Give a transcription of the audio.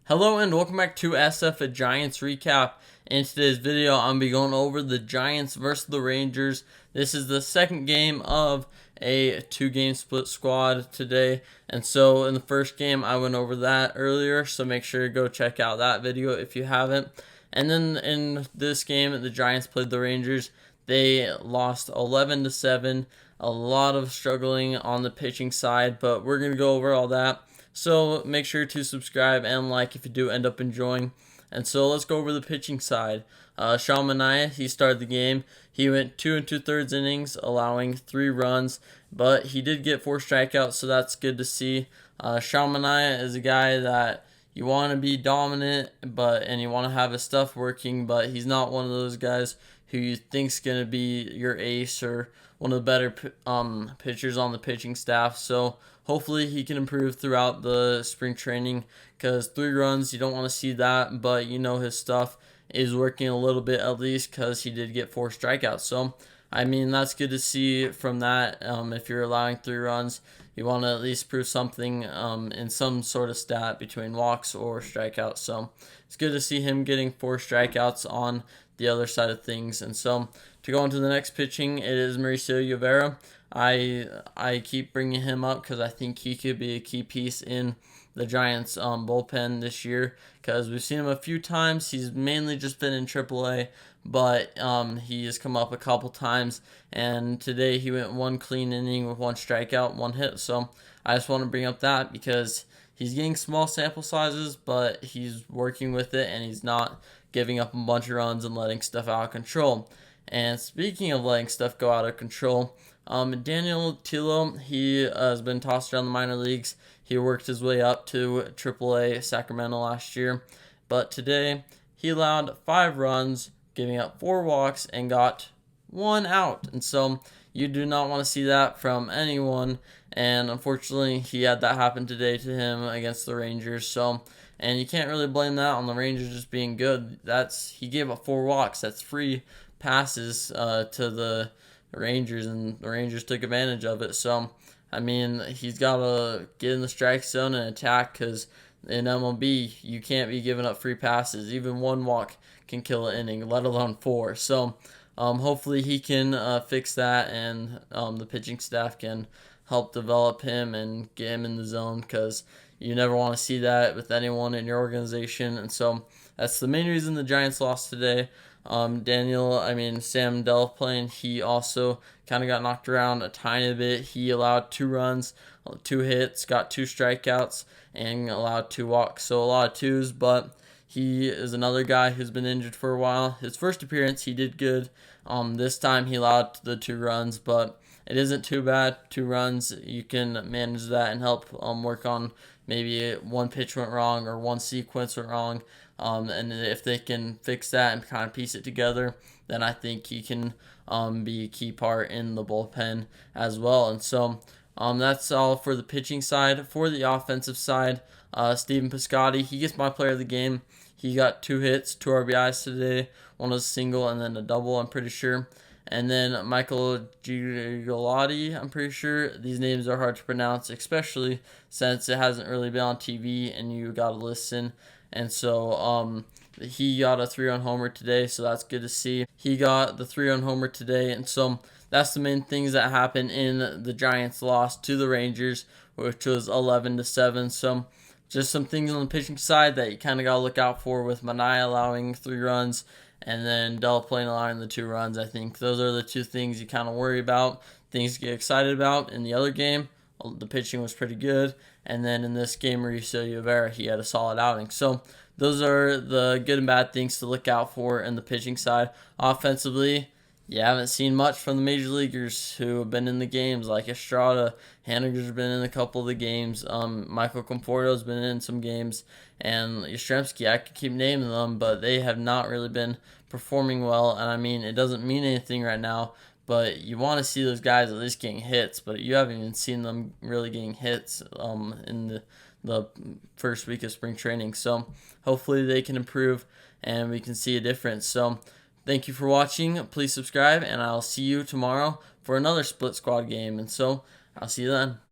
Hello and welcome back to SF a Giants recap. In today's video, I'm going to be going over the Giants versus the Rangers. This is the second game of a two-game split squad today. And so in the first game, I went over that earlier, so make sure to go check out that video if you haven't. And then in this game, the Giants played the Rangers. They lost 11-7. A lot of struggling on the pitching side, but we're going to go over all that. So make sure to subscribe and like if you do end up enjoying. And so let's go over the pitching side. Sean Manaea, he started the game. He went 2 2/3 innings, allowing 3 runs, but he did get 4 strikeouts, so that's good to see. Sean Manaea is a guy that you want to be dominant, and you want to have his stuff working, but he's not one of those guys who you think's gonna be your ace or one of the better pitchers on the pitching staff. So hopefully he can improve throughout the spring training, because 3 runs, you don't want to see that, but his stuff is working a little bit at least, because he did get 4 strikeouts. So I mean, that's good to see from that. If you're allowing 3 runs, you want to at least prove something in some sort of stat between walks or strikeouts. So it's good to see him getting 4 strikeouts on the other side of things. And so to go into the next pitching, it is Mauricio Rivera. I keep bringing him up because I think he could be a key piece in the Giants bullpen this year, because we've seen him a few times. He's mainly just been in AAA, but he has come up a couple times, and today he went 1 clean inning with 1 strikeout, 1 hit. So I just want to bring up that because he's getting small sample sizes, but he's working with it, and he's not giving up a bunch of runs and letting stuff out of control. And speaking of letting stuff go out of control, Daniel Tilo, he has been tossed around the minor leagues. He worked his way up to AAA Sacramento last year, but today he allowed 5 runs, giving up 4 walks, and got 1 out. And so you do not want to see that from anyone, and unfortunately he had that happen today to him against the Rangers. So, and you can't really blame that on the Rangers just being good. He gave up 4 walks. That's free passes to the Rangers, and the Rangers took advantage of it. So I mean, he's got to get in the strike zone and attack, because in MLB you can't be giving up free passes. Even 1 walk can kill an inning, let alone 4. So hopefully he can fix that, and the pitching staff can help develop him and get him in the zone, because you never want to see that with anyone in your organization. And so that's the main reason the Giants lost today. Sam Delphin, he also kind of got knocked around a tiny bit. He allowed 2 runs, 2 hits, got 2 strikeouts, and allowed 2 walks. So a lot of 2s, but he is another guy who's been injured for a while. His first appearance, he did good. This time he allowed the 2 runs, but it isn't too bad. 2 runs, you can manage that and help work on maybe 1 pitch went wrong or 1 sequence went wrong. And if they can fix that and kind of piece it together, then I think he can be a key part in the bullpen as well. And so that's all for the pitching side. For the offensive side, Stephen Piscotty, he gets my player of the game. He got 2 hits, 2 RBIs today. 1 was a single and then a double, I'm pretty sure. And then Michael Gigliotti, I'm pretty sure. These names are hard to pronounce, especially since it hasn't really been on TV and you got to listen. And so he got a 3-run homer today, so that's good to see. He got the 3-run homer today, and so that's the main things that happened in the Giants' loss to the Rangers, which was 11-7. So just some things on the pitching side that you kind of got to look out for, with Manaea allowing 3 runs and then Delphin allowing the 2 runs. I think those are the 2 things you kind of worry about, things to get excited about. In the other game, the pitching was pretty good. And then in this game, Mauricio Rivera, he had a solid outing. So those are the good and bad things to look out for in the pitching side. Offensively, you haven't seen much from the major leaguers who have been in the games, like Estrada. Haniger's been in a couple of the games. Michael Conforto's been in some games. And Yastrzemski, I could keep naming them, but they have not really been performing well. And I mean, it doesn't mean anything right now, but you want to see those guys at least getting hits, but you haven't even seen them really getting hits in the first week of spring training. So hopefully they can improve and we can see a difference. So thank you for watching. Please subscribe, and I'll see you tomorrow for another split squad game. And so I'll see you then.